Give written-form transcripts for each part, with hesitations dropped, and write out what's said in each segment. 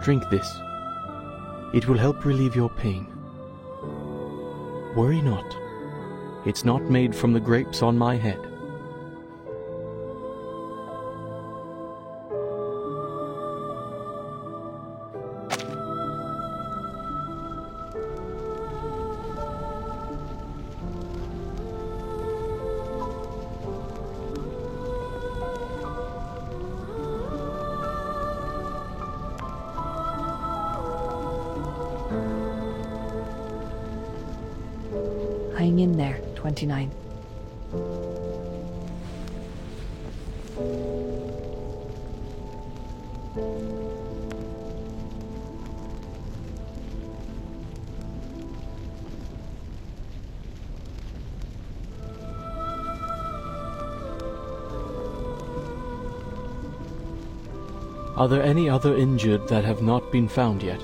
Drink this. It will help relieve your pain. Worry not. It's not made from the grapes on my head. Hang in there, 29. Are there any other injured that have not been found yet?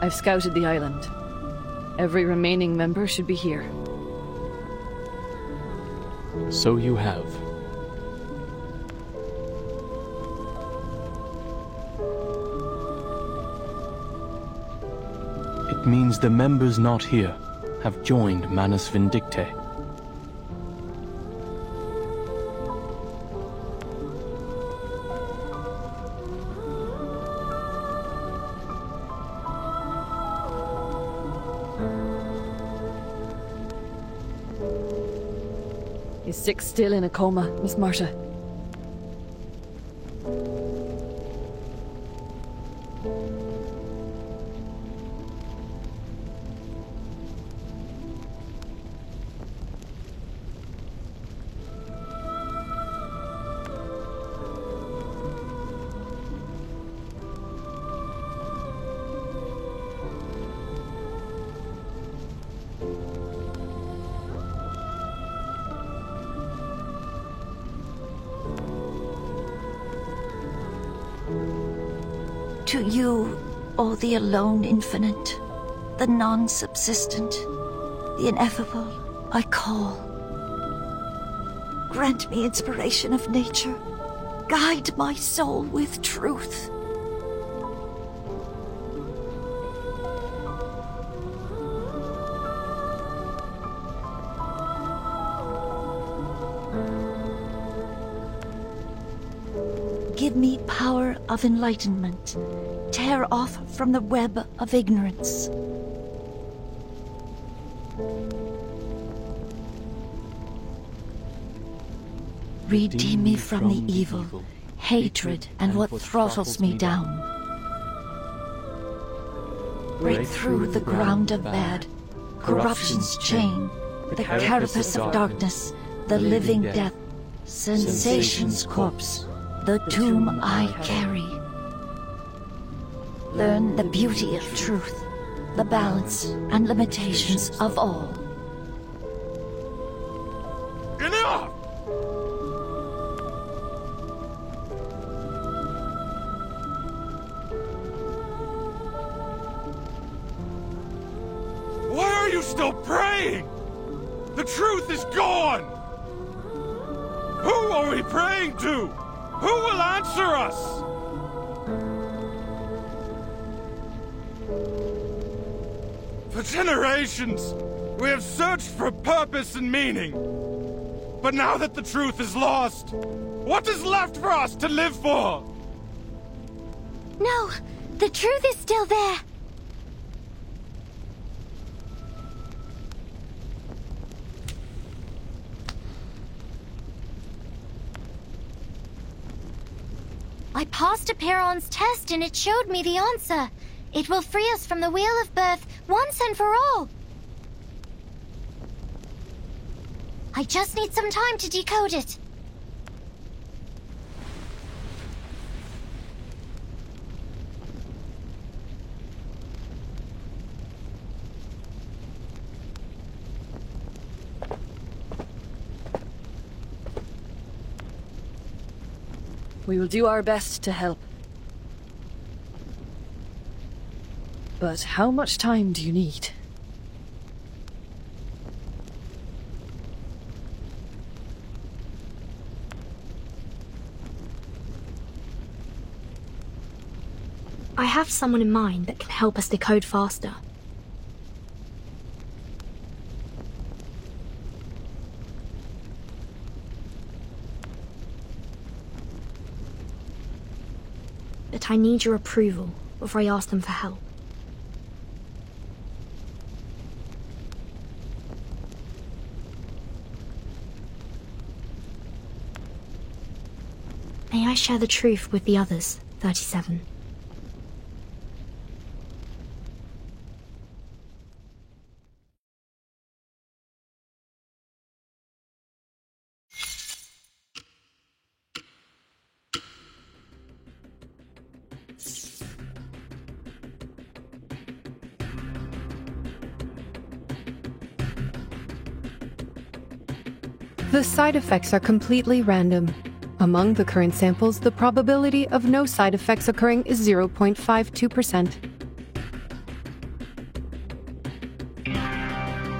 I've scouted the island. Every remaining member should be here. So you have. It means the members not here have joined Manus Vindictae. Is Six still in a coma, Miss Marta? To you, O the alone infinite, the non-subsistent, the ineffable, I call. Grant me inspiration of nature. Guide my soul with truth. Give me power of enlightenment. Tear off from the web of ignorance. Redeem me from the evil, hatred, and what throttles me down. Break through the ground of bad, corruption's chain, the carapace of darkness, the living death, sensation's corpse, the tomb I carry. Learn the beauty of truth, the balance and limitations of all. Enough! Why are you still praying? The truth is gone! Who are we praying to? Who will answer us? For generations, we have searched for purpose and meaning. But now that the truth is lost, what is left for us to live for? No, the truth is still there. I passed Aperon's test and it showed me the answer. It will free us from the Wheel of Birth once and for all. I just need some time to decode it. We will do our best to help. But how much time do you need? I have someone in mind that can help us decode faster. But I need your approval before I ask them for help. May I share the truth with the others, 37? The side effects are completely random. Among the current samples, the probability of no side effects occurring is 0.52%.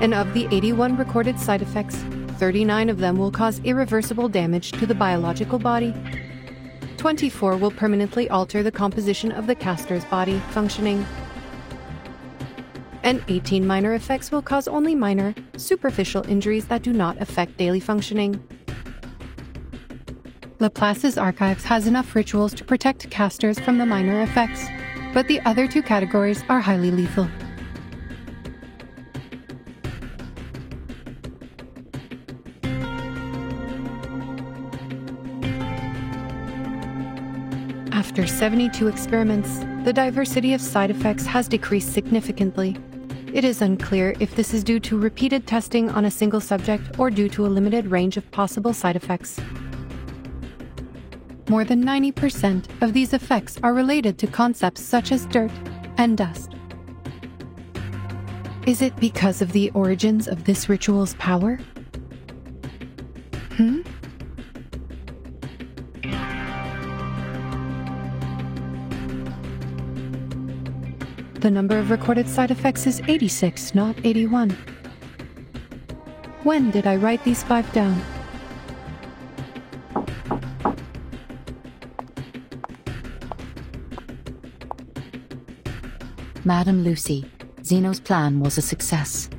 And of the 81 recorded side effects, 39 of them will cause irreversible damage to the biological body. 24 will permanently alter the composition of the caster's body functioning. And 18 minor effects will cause only minor, superficial injuries that do not affect daily functioning. Laplace's archives has enough rituals to protect casters from the minor effects, but the other two categories are highly lethal. After 72 experiments, the diversity of side effects has decreased significantly. It is unclear if this is due to repeated testing on a single subject or due to a limited range of possible side effects. More than 90% of these effects are related to concepts such as dirt and dust. Is it because of the origins of this ritual's power? The number of recorded side effects is 86, not 81. When did I write these 5 down? Madam Lucy, Zeno's plan was a success.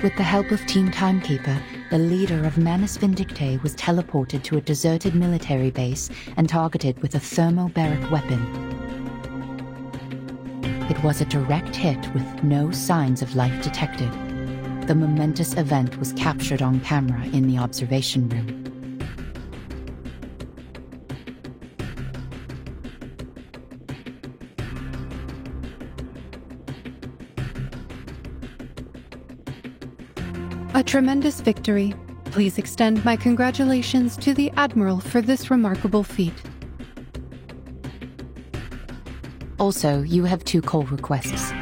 With the help of Team Timekeeper, the leader of Manus Vindictae was teleported to a deserted military base and targeted with a thermobaric weapon. It was a direct hit with no signs of life detected. The momentous event was captured on camera in the observation room. A tremendous victory. Please extend my congratulations to the Admiral for this remarkable feat. Also, you have 2 call requests.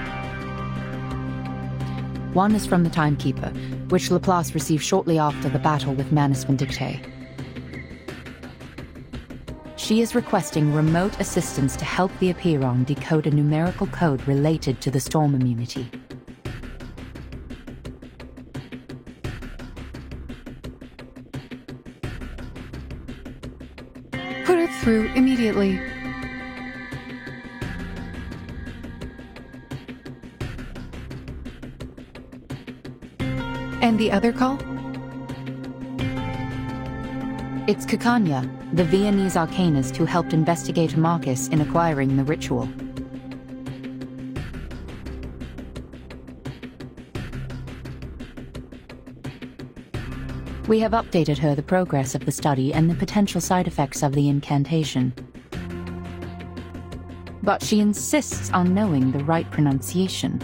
One is from the Timekeeper, which Laplace received shortly after the battle with Manus Vindictae. She is requesting remote assistance to help the Apiron decode a numerical code related to the storm immunity. Put her through immediately. And the other call? It's Kikanya, the Viennese arcanist who helped investigate Marcus in acquiring the ritual. We have updated her the progress of the study and the potential side effects of the incantation. But she insists on knowing the right pronunciation.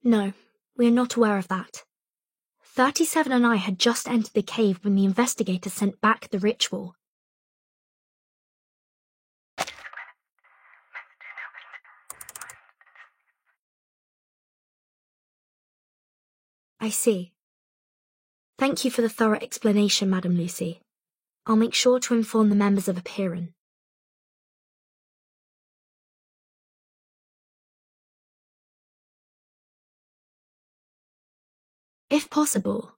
No, we are not aware of that. 37 and I had just entered the cave when the investigators sent back the ritual. I see. Thank you for the thorough explanation, Madam Lucy. I'll make sure to inform the members of Apiran. If possible,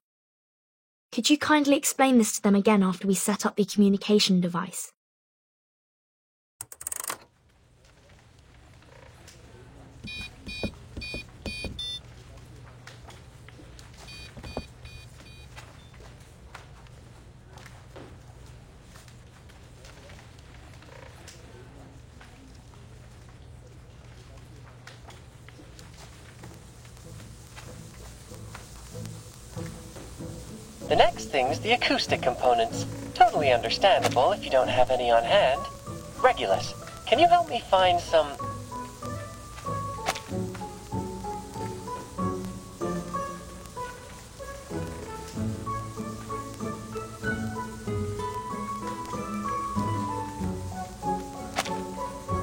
could you kindly explain this to them again after we set up the communication device? The next thing's the acoustic components. Totally understandable if you don't have any on hand. Regulus, can you help me find some...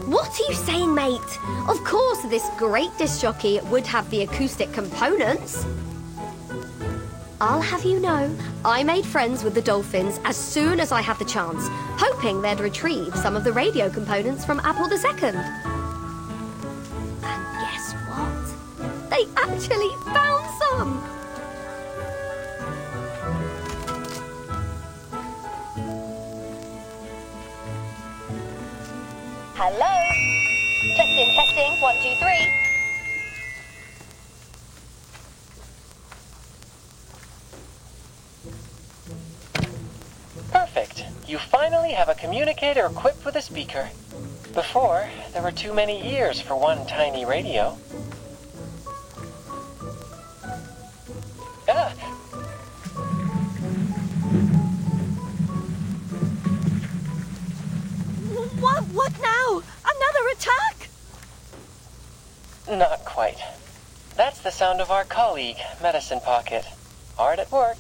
What are you saying, mate? Of course, this great disc jockey would have the acoustic components. I'll have you know, I made friends with the dolphins as soon as I had the chance, hoping they'd retrieve some of the radio components from Apple II. And guess what? They actually found some! Hello? Testing, 1, 2, 3. Perfect. You finally have a communicator equipped with a speaker. Before, there were too many ears for one tiny radio. Ah! What now? Another attack? Not quite. That's the sound of our colleague, Medicine Pocket. Hard at work.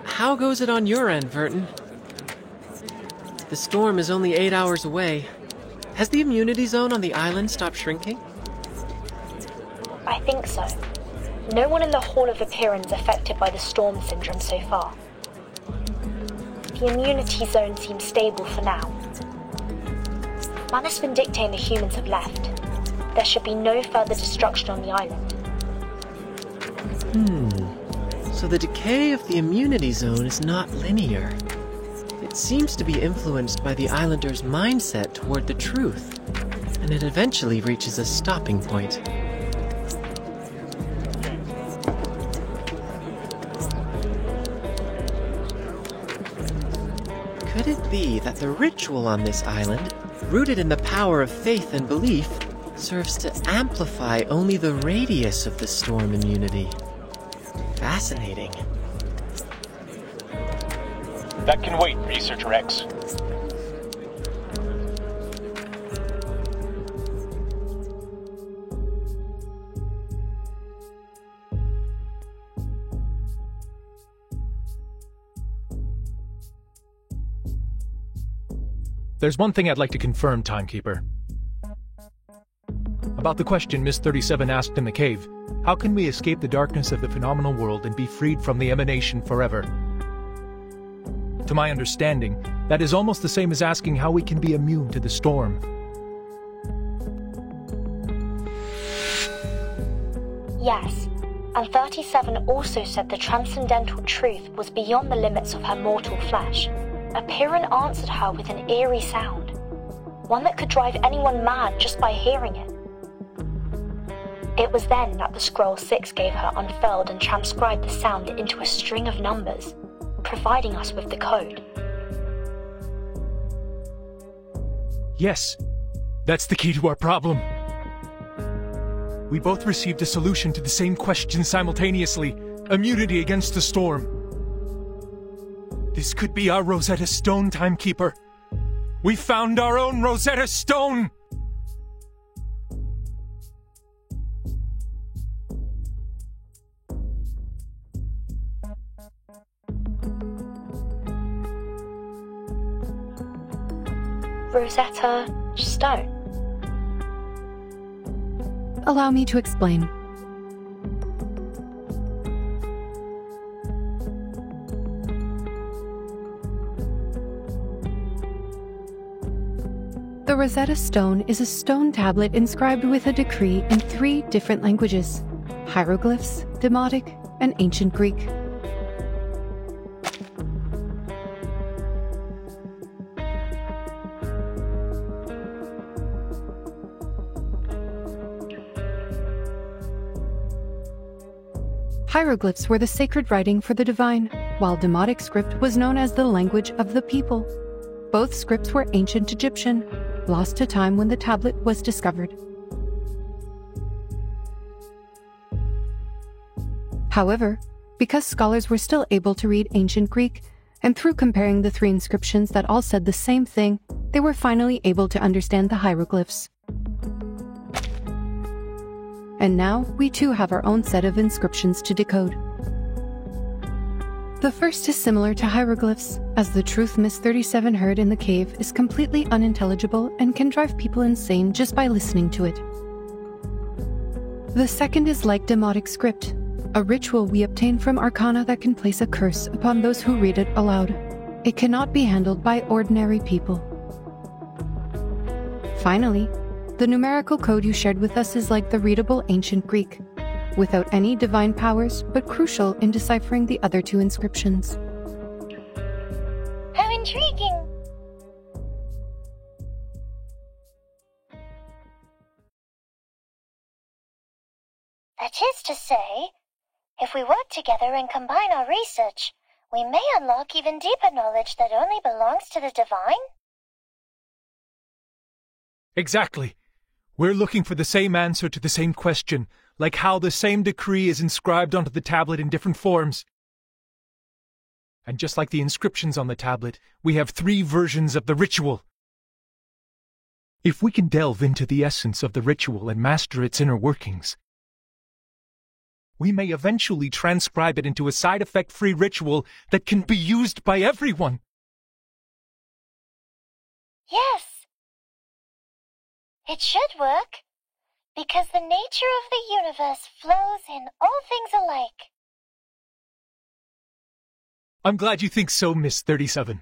How goes it on your end, Vertin? The storm is only 8 hours away. Has the immunity zone on the island stopped shrinking? I think so. No one in the Hall of Apiran is affected by the storm syndrome so far. The immunity zone seems stable for now. Manus Vindictae and the humans have left. There should be no further destruction on the island. So the decay of the immunity zone is not linear. It seems to be influenced by the islanders' mindset toward the truth, and it eventually reaches a stopping point. Could it be that the ritual on this island, rooted in the power of faith and belief, serves to amplify only the radius of the storm immunity? Fascinating. That can wait, Researcher X. There's one thing I'd like to confirm, Timekeeper. About the question Miss 37 asked in the cave, how can we escape the darkness of the phenomenal world and be freed from the emanation forever? To my understanding, that is almost the same as asking how we can be immune to the storm. Yes, and 37 also said the transcendental truth was beyond the limits of her mortal flesh. Apiran answered her with an eerie sound, one that could drive anyone mad just by hearing it. It was then that the Scroll 6 gave her unfurled and transcribed the sound into a string of numbers, providing us with the code. Yes, that's the key to our problem. We both received a solution to the same question simultaneously. Immunity against the storm. This could be our Rosetta Stone, Timekeeper. We found our own Rosetta Stone! Rosetta Stone. Allow me to explain. The Rosetta Stone is a stone tablet inscribed with a decree in 3 different languages: hieroglyphs, Demotic, and Ancient Greek. Hieroglyphs were the sacred writing for the divine, while Demotic script was known as the language of the people. Both scripts were ancient Egyptian, lost to time when the tablet was discovered. However, because scholars were still able to read Ancient Greek, and through comparing the 3 inscriptions that all said the same thing, they were finally able to understand the hieroglyphs. And now, we too have our own set of inscriptions to decode. The first is similar to hieroglyphs, as the truth Miss 37 heard in the cave is completely unintelligible and can drive people insane just by listening to it. The second is like Demotic script, a ritual we obtain from Arcana that can place a curse upon those who read it aloud. It cannot be handled by ordinary people. Finally, the numerical code you shared with us is like the readable Ancient Greek, without any divine powers, but crucial in deciphering the other 2 inscriptions. How intriguing! That is to say, if we work together and combine our research, we may unlock even deeper knowledge that only belongs to the divine? Exactly. We're looking for the same answer to the same question, like how the same decree is inscribed onto the tablet in different forms. And just like the inscriptions on the tablet, we have 3 versions of the ritual. If we can delve into the essence of the ritual and master its inner workings, we may eventually transcribe it into a side-effect-free ritual that can be used by everyone. Yes. It should work, because the nature of the universe flows in all things alike. I'm glad you think so, Miss 37.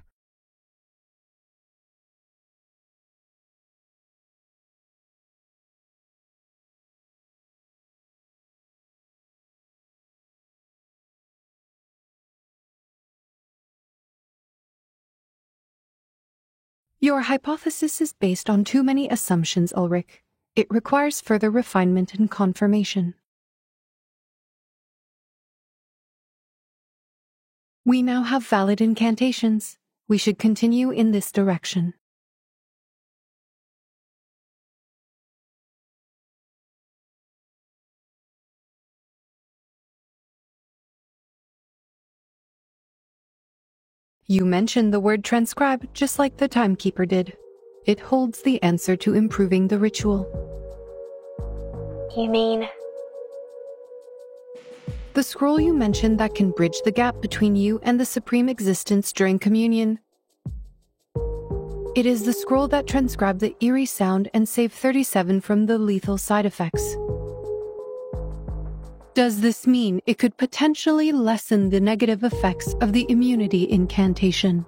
Your hypothesis is based on too many assumptions, Ulrich. It requires further refinement and confirmation. We now have valid incantations. We should continue in this direction. You mentioned the word transcribe just like the Timekeeper did. It holds the answer to improving the ritual. You mean? The scroll you mentioned that can bridge the gap between you and the Supreme Existence during communion. It is the scroll that transcribed the eerie sound and saved 37 from the lethal side effects. Does this mean it could potentially lessen the negative effects of the immunity incantation?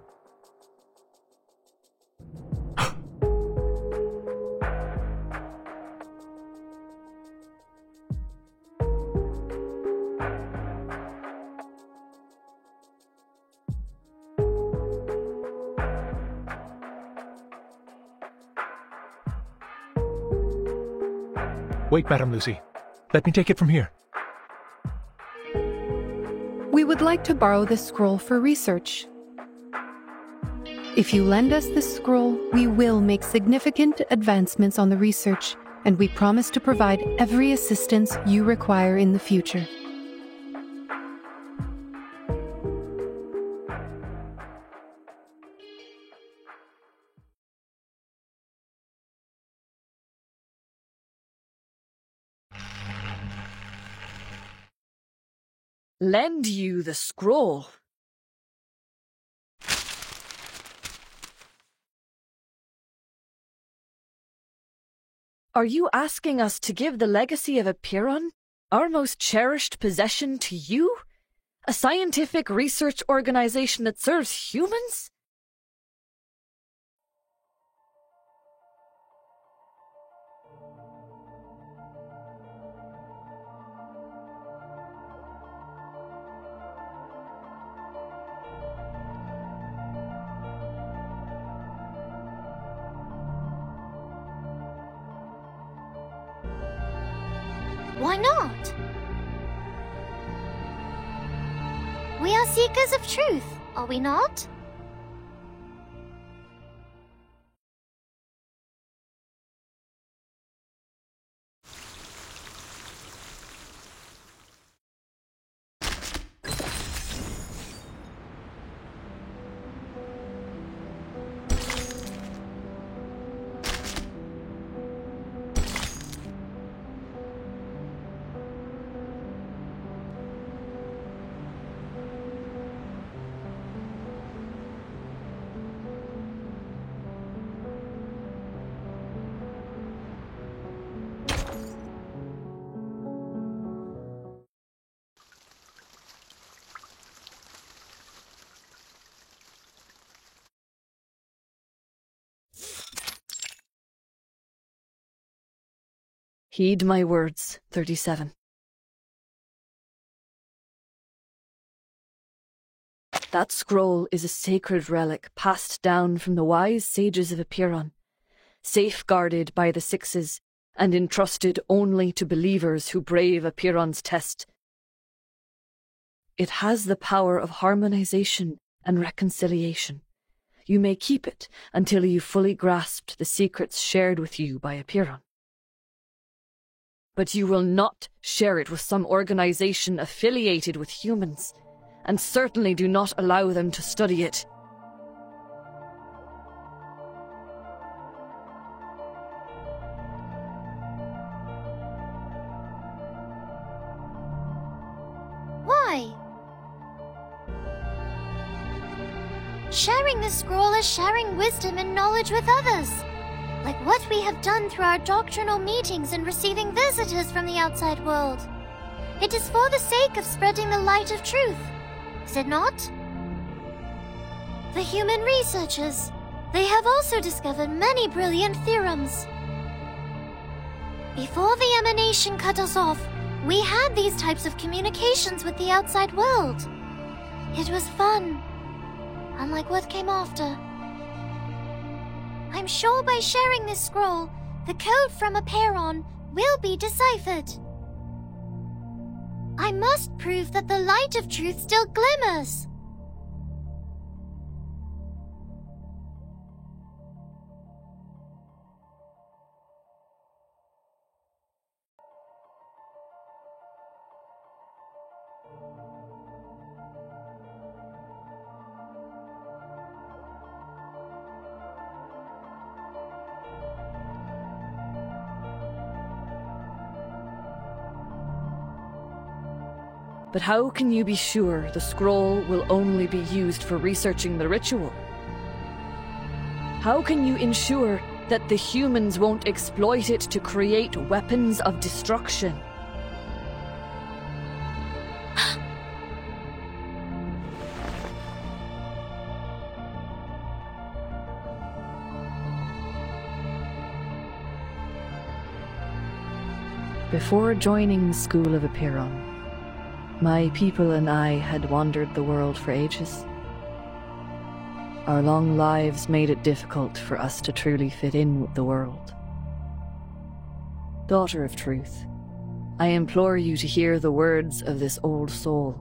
Wait, Madame Lucy. Let me take it from here. We would like to borrow this scroll for research. If you lend us this scroll, we will make significant advancements on the research and we promise to provide every assistance you require in the future. Lend you the scroll. Are you asking us to give the legacy of Apiron, our most cherished possession, to you? A scientific research organization that serves humans? Why not? We are seekers of truth, are we not? Heed my words, 37. That scroll is a sacred relic passed down from the wise sages of Apiron, safeguarded by the Sixes, and entrusted only to believers who brave Apiron's test. It has the power of harmonization and reconciliation. You may keep it until you fully grasped the secrets shared with you by Apiron. But you will not share it with some organization affiliated with humans, and certainly do not allow them to study it. Why? Sharing the scroll is sharing wisdom and knowledge with others, like what we have done through our doctrinal meetings and receiving visitors from the outside world. It is for the sake of spreading the light of truth, is it not? The human researchers, they have also discovered many brilliant theorems. Before the emanation cut us off, we had these types of communications with the outside world. It was fun, unlike what came after. I'm sure by sharing this scroll, the code from Apiron will be deciphered. I must prove that the light of truth still glimmers. But how can you be sure the scroll will only be used for researching the ritual? How can you ensure that the humans won't exploit it to create weapons of destruction? Before joining the School of Apiron, my people and I had wandered the world for ages. Our long lives made it difficult for us to truly fit in with the world. Daughter of Truth, I implore you to hear the words of this old soul.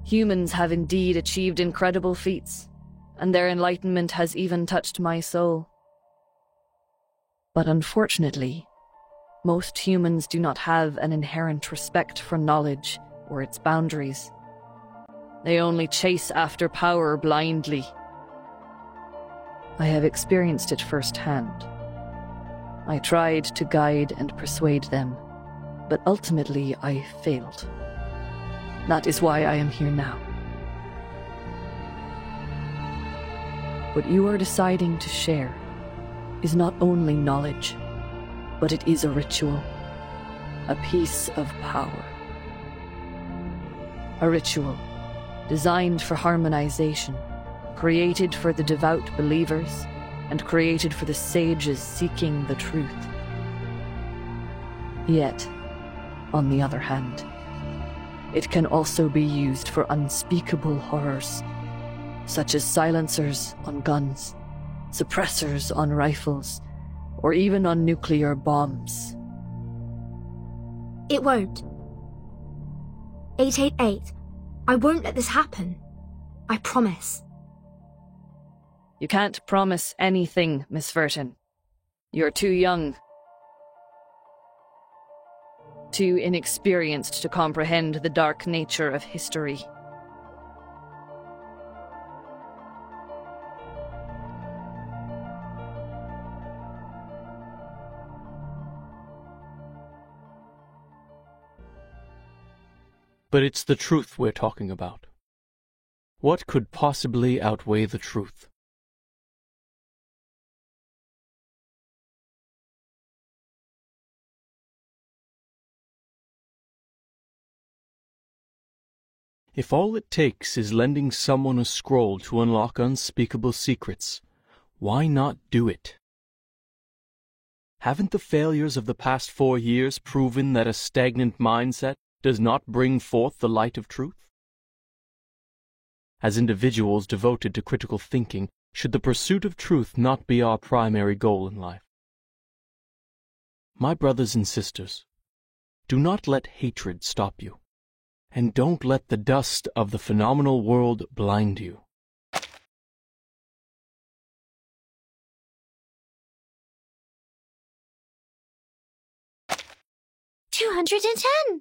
Humans have indeed achieved incredible feats, and their enlightenment has even touched my soul. But unfortunately, most humans do not have an inherent respect for knowledge or its boundaries. They only chase after power blindly. I have experienced it firsthand. I tried to guide and persuade them, but ultimately I failed. That is why I am here now. What you are deciding to share is not only knowledge, but it is a ritual, a piece of power. A ritual designed for harmonization, created for the devout believers, and created for the sages seeking the truth. Yet, on the other hand, it can also be used for unspeakable horrors, such as silencers on guns, suppressors on rifles, or even on nuclear bombs. It won't. 888, I won't let this happen. I promise. You can't promise anything, Miss Verton. You're too young. Too inexperienced to comprehend the dark nature of history. But it's the truth we're talking about. What could possibly outweigh the truth? If all it takes is lending someone a scroll to unlock unspeakable secrets, why not do it? Haven't the failures of the past 4 years proven that a stagnant mindset does not bring forth the light of truth? As individuals devoted to critical thinking, should the pursuit of truth not be our primary goal in life? My brothers and sisters, do not let hatred stop you, and don't let the dust of the phenomenal world blind you. $210!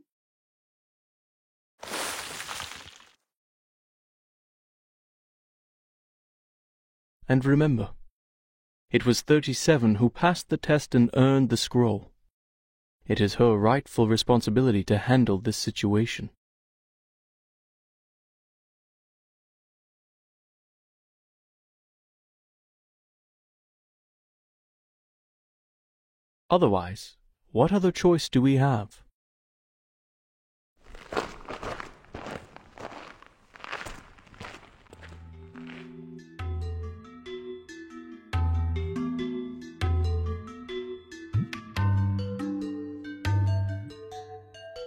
And remember, it was 37 who passed the test and earned the scroll. It is her rightful responsibility to handle this situation. Otherwise, what other choice do we have?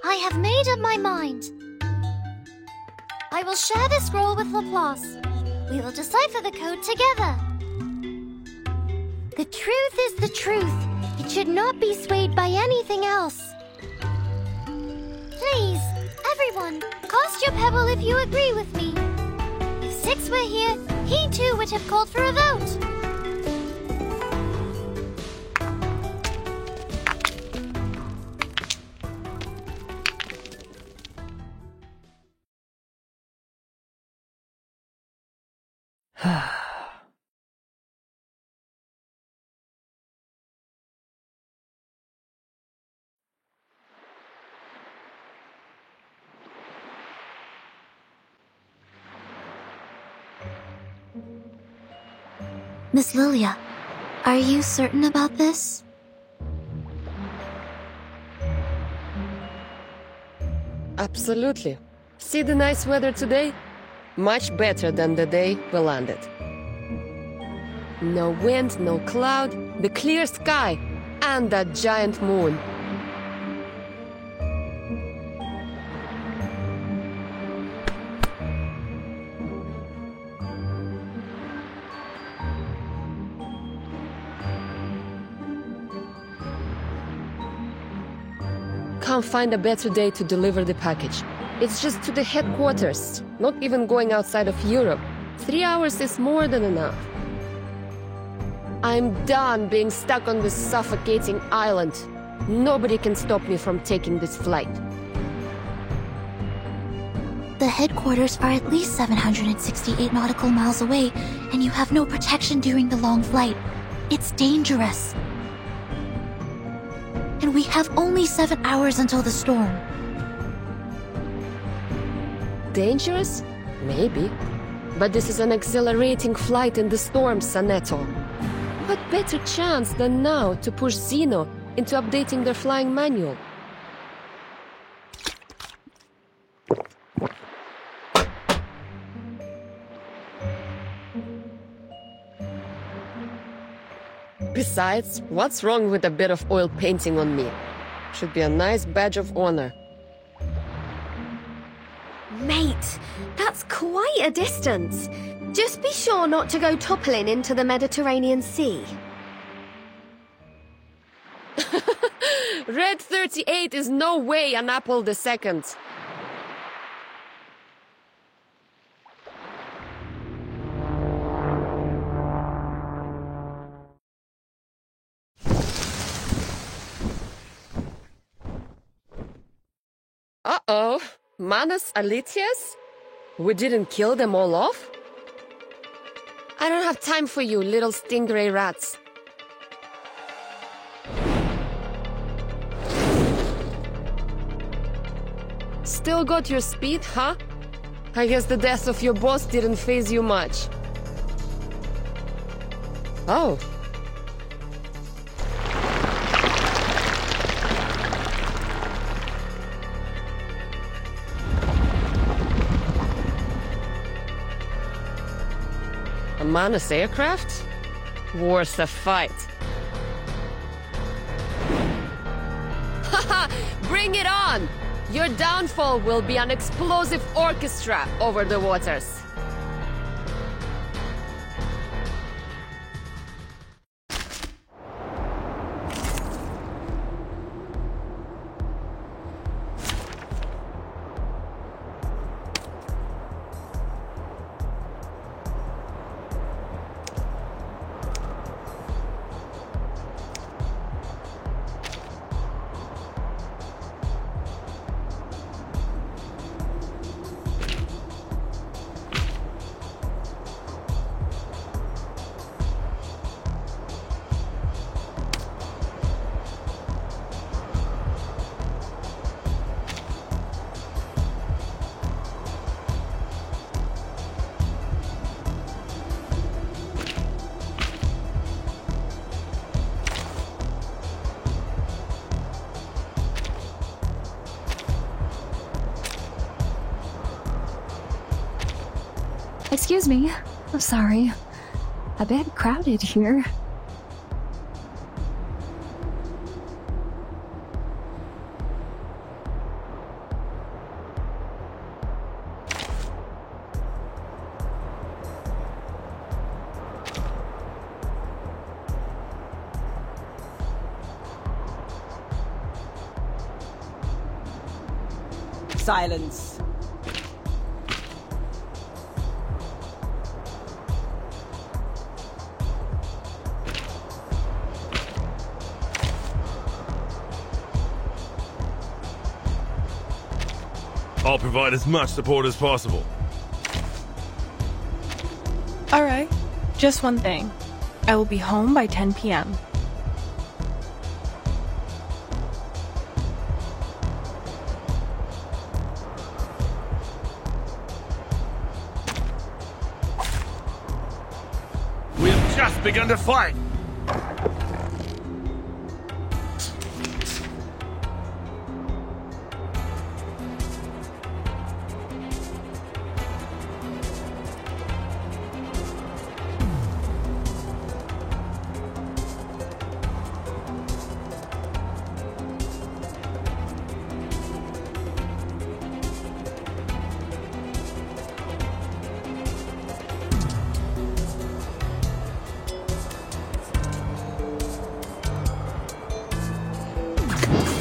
I have made up my mind. I will share the scroll with Laplace. We will decipher the code together. The truth is the truth. It should not be swayed by anything else. Please, everyone, cast your pebble if you agree with me. If Six were here, he too would have called for a vote. Miss Lilia, are you certain about this? Absolutely. See the nice weather today? Much better than the day we landed. No wind, no cloud, the clear sky, and that giant moon. Can't find a better day to deliver the package. It's just to the headquarters, not even going outside of Europe. 3 hours is more than enough. I'm done being stuck on this suffocating island. Nobody can stop me from taking this flight. The headquarters are at least 768 nautical miles away, and you have no protection during the long flight. It's dangerous. And we have only 7 hours until the storm. Dangerous? Maybe. But this is an exhilarating flight in the storm, Saneto. What better chance than now to push Xeno into updating their flying manual? Besides, what's wrong with a bit of oil painting on me? Should be a nice badge of honor. Mate, that's quite a distance. Just be sure not to go toppling into the Mediterranean Sea. Red 38 is no way an Apple II. Uh-oh. Manus Alitius? We didn't kill them all off? I don't have time for you, little stingray rats. Still got your speed, huh? I guess the death of your boss didn't faze you much. Oh. A Manus aircraft? Worth a fight. Haha! Bring it on! Your downfall will be an explosive orchestra over the waters. Excuse me. I'm sorry. A bit crowded here. Silence. I'll provide as much support as possible. Alright, just one thing. I will be home by 10 p.m. We have just begun to fight!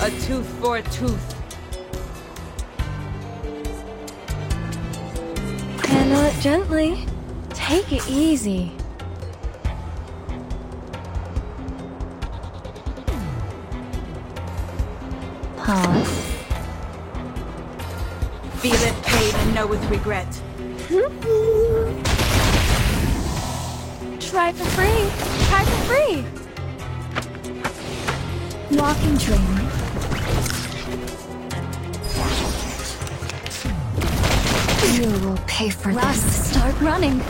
A tooth for a tooth. Handle it gently. Take it easy. Pause. Feeleth pain and knoweth regret. Try for free. Try for free. Walking train. You will pay for this. Start running.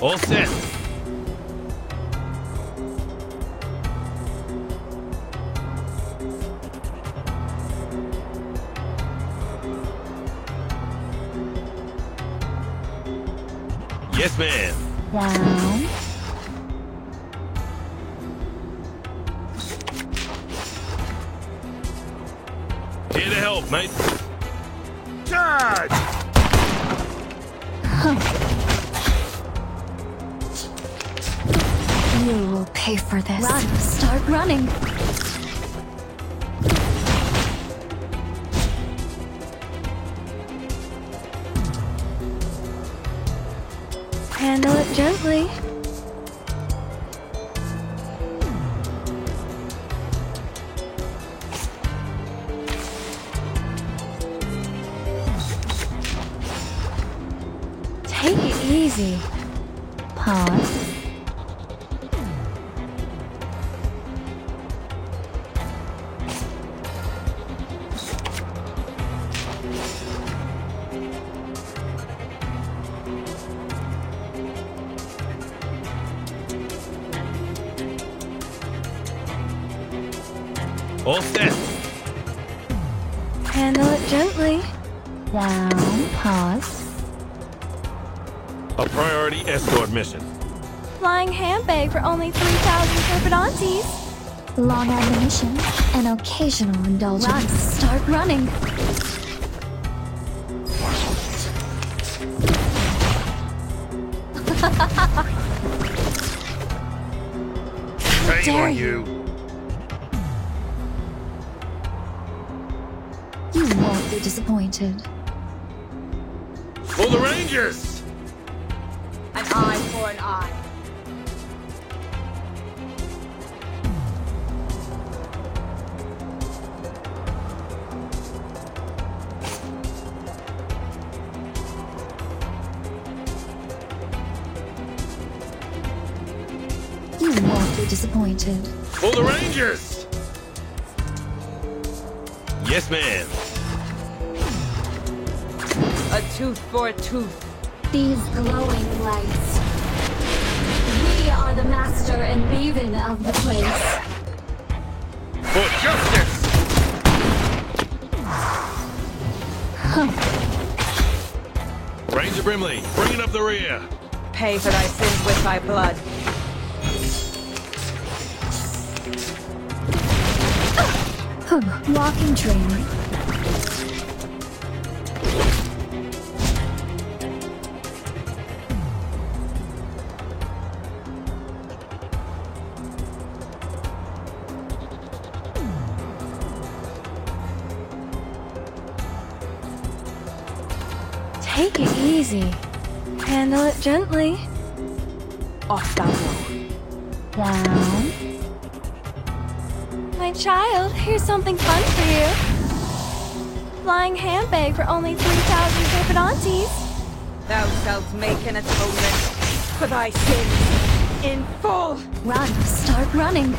All set. Yes, ma'am. Down. Here to help, mate. Charge! You will pay for this. Run. Start running. Handle it gently. Take it easy. Pause. All set. Handle it gently. Down. Pause. A priority escort mission. Flying handbag for only 3,000 Serpedontes. Long ammunition and occasional indulgence. Run. Start running. Shame on you. You won't be disappointed. For the Rangers! An eye for an eye. You won't be disappointed. For the Rangers! Yes, ma'am. A tooth for a tooth. These glowing lights. We are the master and maven of the place. For justice! Ranger Brimley, bring it up the rear. Pay for thy sins with thy blood. Walking train. Take it easy. Handle it gently. Off thou go. Down. My child, here's something fun for you. Flying handbag for only 3,000 Serpedontes. Thou shalt make an atonement for thy sins in full. Run. Start running.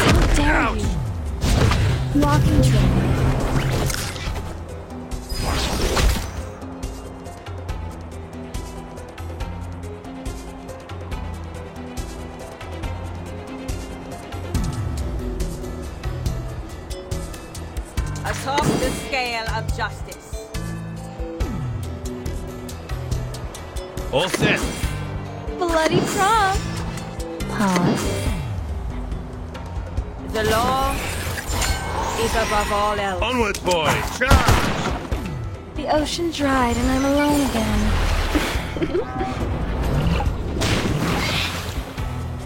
How dare you? Walking train. Atop the scale of justice. All set. Bloody prom. Pause. The law is above all else. Onwards, boy. Charge! The ocean dried and I'm alone again.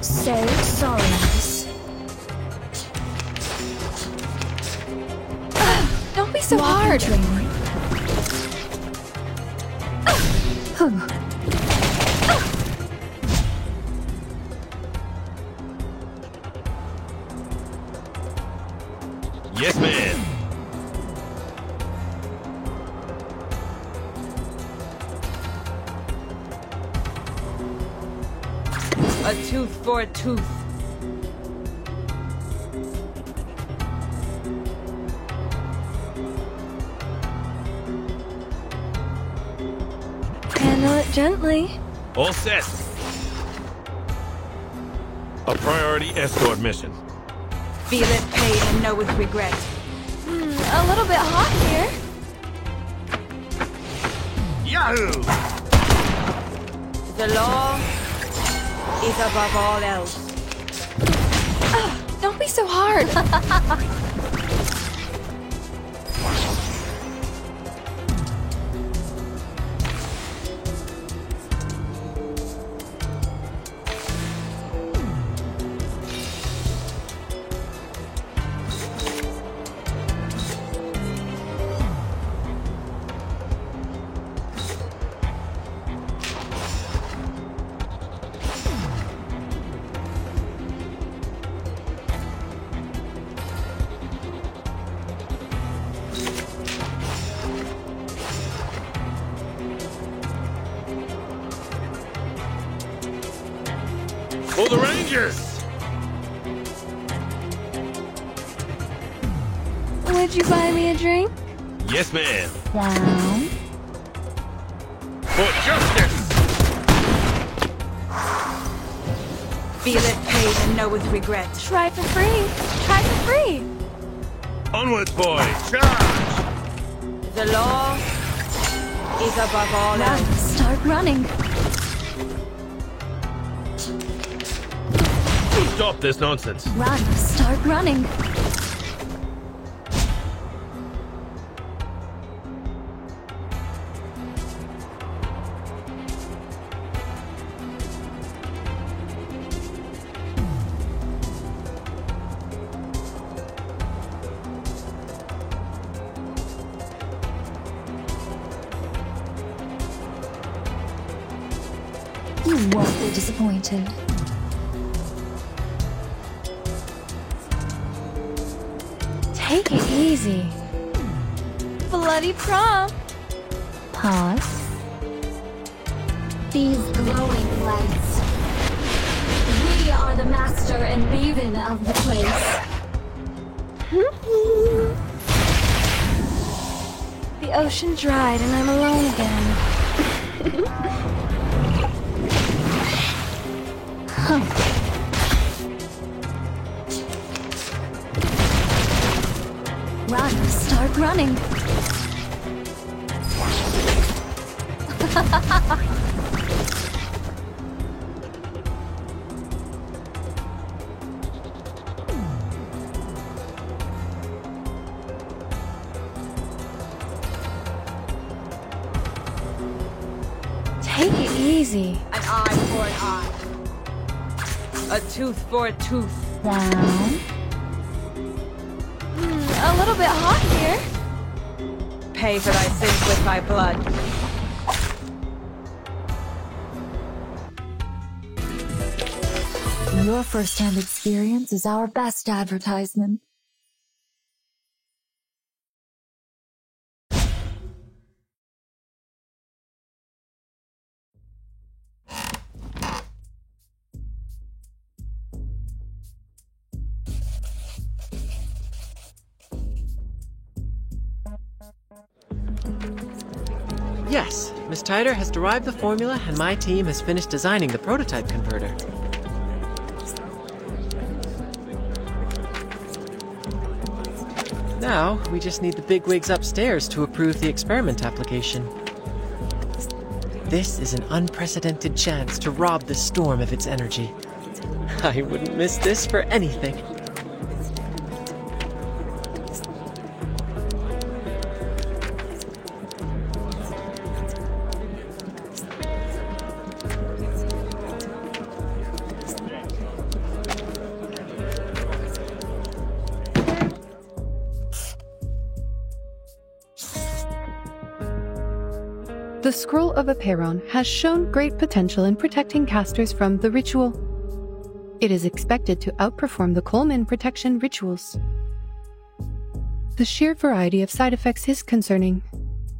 So sorry, miss. Don't be so hard. Training. Yes, ma'am. A tooth for a tooth. Handle it gently. All set. A priority escort mission. Feel it pain and know with regret. A little bit hot here. Yahoo! The law is above all else. Don't be so hard. For the Rangers! Would you buy me a drink? Yes, ma'am. Down. For justice! Feel it pain and know with regret. Try for free. Try for free. Onwards, boys! Charge! The law is above all else. Start running. Stop this nonsense. Run. Start running. You won't be disappointed. Take it easy. Bloody prom. Pause. These glowing lights. We are the master and maven of the place. The ocean dried and I'm alone again. Run. Start running. Take it easy. An eye for an eye. A tooth for a tooth. Down. A little bit hot here. Pay for thy sins with thy blood. Your first-hand experience is our best advertisement. Yes, Miss Tyder has derived the formula and my team has finished designing the prototype converter. Now, we just need the bigwigs upstairs to approve the experiment application. This is an unprecedented chance to rob the storm of its energy. I wouldn't miss this for anything. The Scroll of Aperon has shown great potential in protecting casters from the ritual. It is expected to outperform the Coleman protection rituals. The sheer variety of side effects is concerning,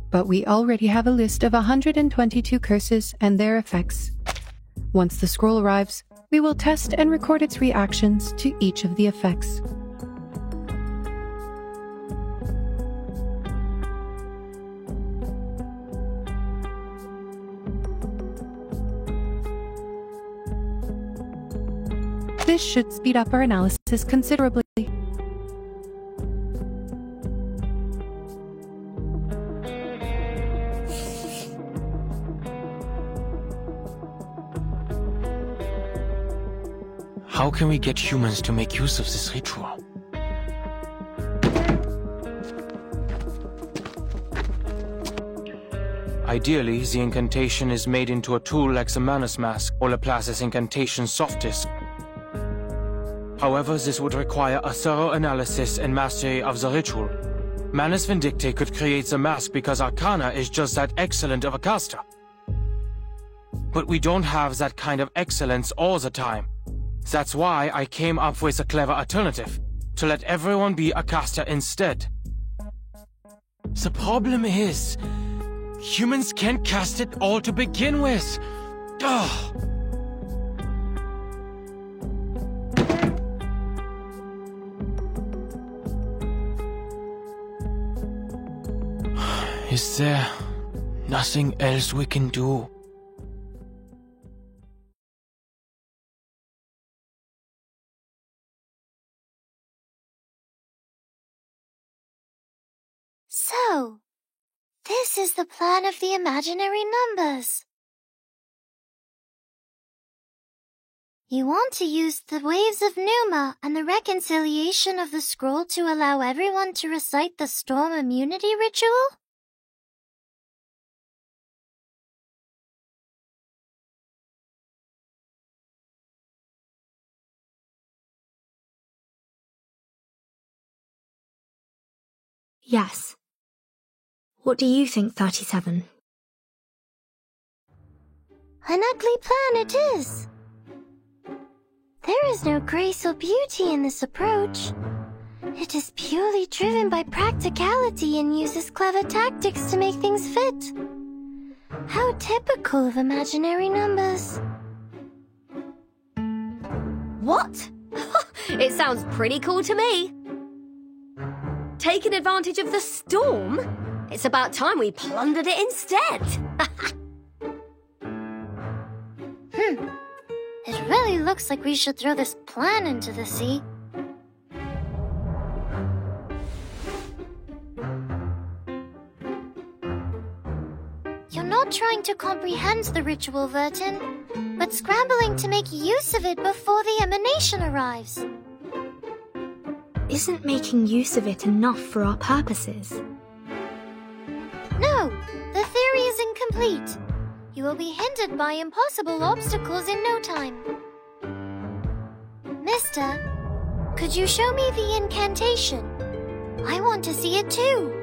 but we already have a list of 122 curses and their effects. Once the scroll arrives, we will test and record its reactions to each of the effects. This should speed up our analysis considerably. How can we get humans to make use of this ritual? Ideally, the incantation is made into a tool like the Manus Mask or Laplace's incantation Soft Disk. However, this would require a thorough analysis and mastery of the ritual. Manus Vindicte could create the mask because Arcana is just that excellent of a caster. But we don't have that kind of excellence all the time. That's why I came up with a clever alternative, to let everyone be a caster instead. The problem is, humans can't cast it all to begin with. Ugh. Is there nothing else we can do? So, this is the plan of the imaginary numbers. You want to use the waves of Numa and the reconciliation of the scroll to allow everyone to recite the storm immunity ritual? Yes. What do you think, 37? An ugly plan it is. There is no grace or beauty in this approach. It is purely driven by practicality and uses clever tactics to make things fit. How typical of imaginary numbers. What? It sounds pretty cool to me. Taking advantage of the storm? It's about time we plundered it instead. It really looks like we should throw this plan into the sea. You're not trying to comprehend the ritual, Vertin, but scrambling to make use of it before the emanation arrives. Isn't making use of it enough for our purposes? No, the theory is incomplete. You will be hindered by impossible obstacles in no time. Mister, could you show me the incantation? I want to see it too.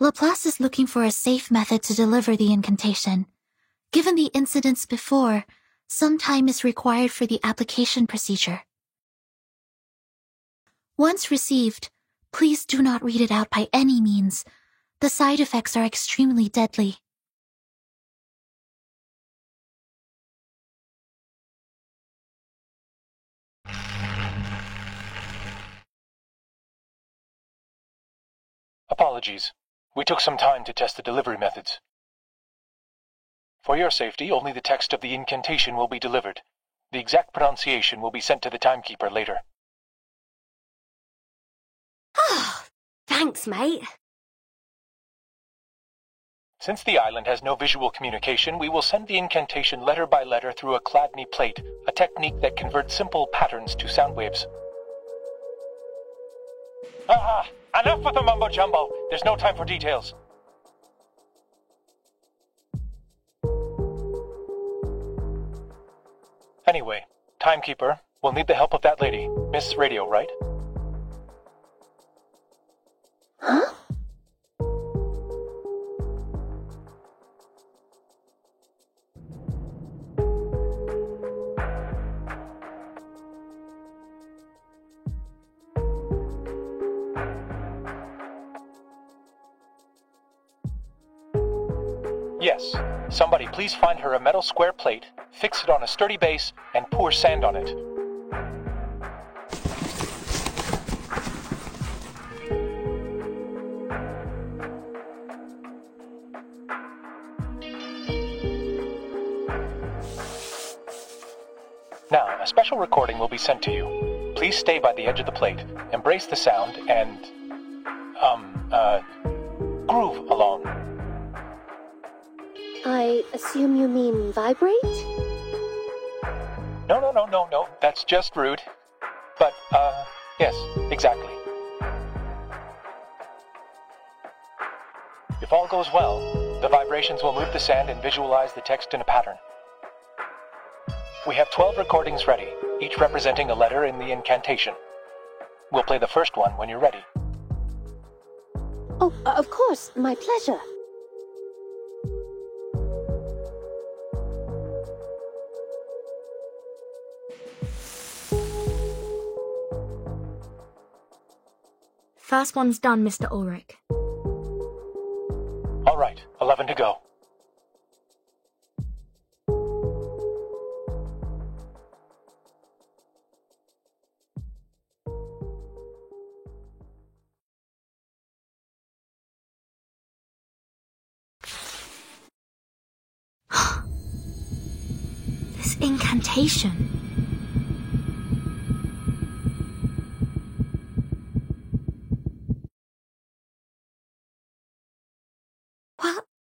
Laplace is looking for a safe method to deliver the incantation. Given the incidents before, some time is required for the application procedure. Once received, please do not read it out by any means. The side effects are extremely deadly. Apologies. We took some time to test the delivery methods. For your safety, only the text of the incantation will be delivered. The exact pronunciation will be sent to the timekeeper later. Thanks, mate. Since the island has no visual communication, we will send the incantation letter by letter through a Chladni plate, a technique that converts simple patterns to sound waves. Enough with the mumbo-jumbo. There's no time for details. Anyway, timekeeper, We'll need the help of that lady, Miss Radio, right? Huh? Yes. Somebody please find her a metal square plate, fix it on a sturdy base, and pour sand on it. Now, a special recording will be sent to you. Please stay by the edge of the plate, embrace the sound, and, groove along. I assume you mean vibrate? No, that's just rude. But, yes, exactly. If all goes well, the vibrations will move the sand and visualize the text in a pattern. We have 12 recordings ready, each representing a letter in the incantation. We'll play the first one when you're ready. Oh, of course, my pleasure. First one's done, Mr. Ulrich. All right, 11 to go. This incantation.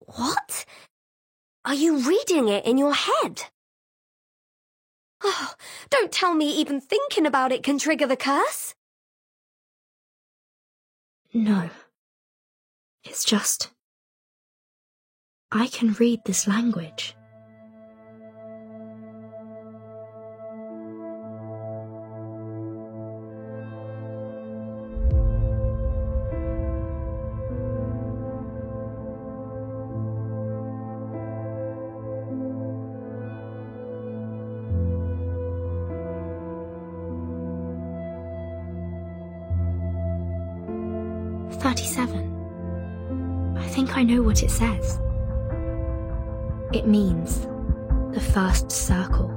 What? Are you reading it in your head? Oh, don't tell me even thinking about it can trigger the curse. No. It's just... I can read this language. I think I know what it says. It means the first circle.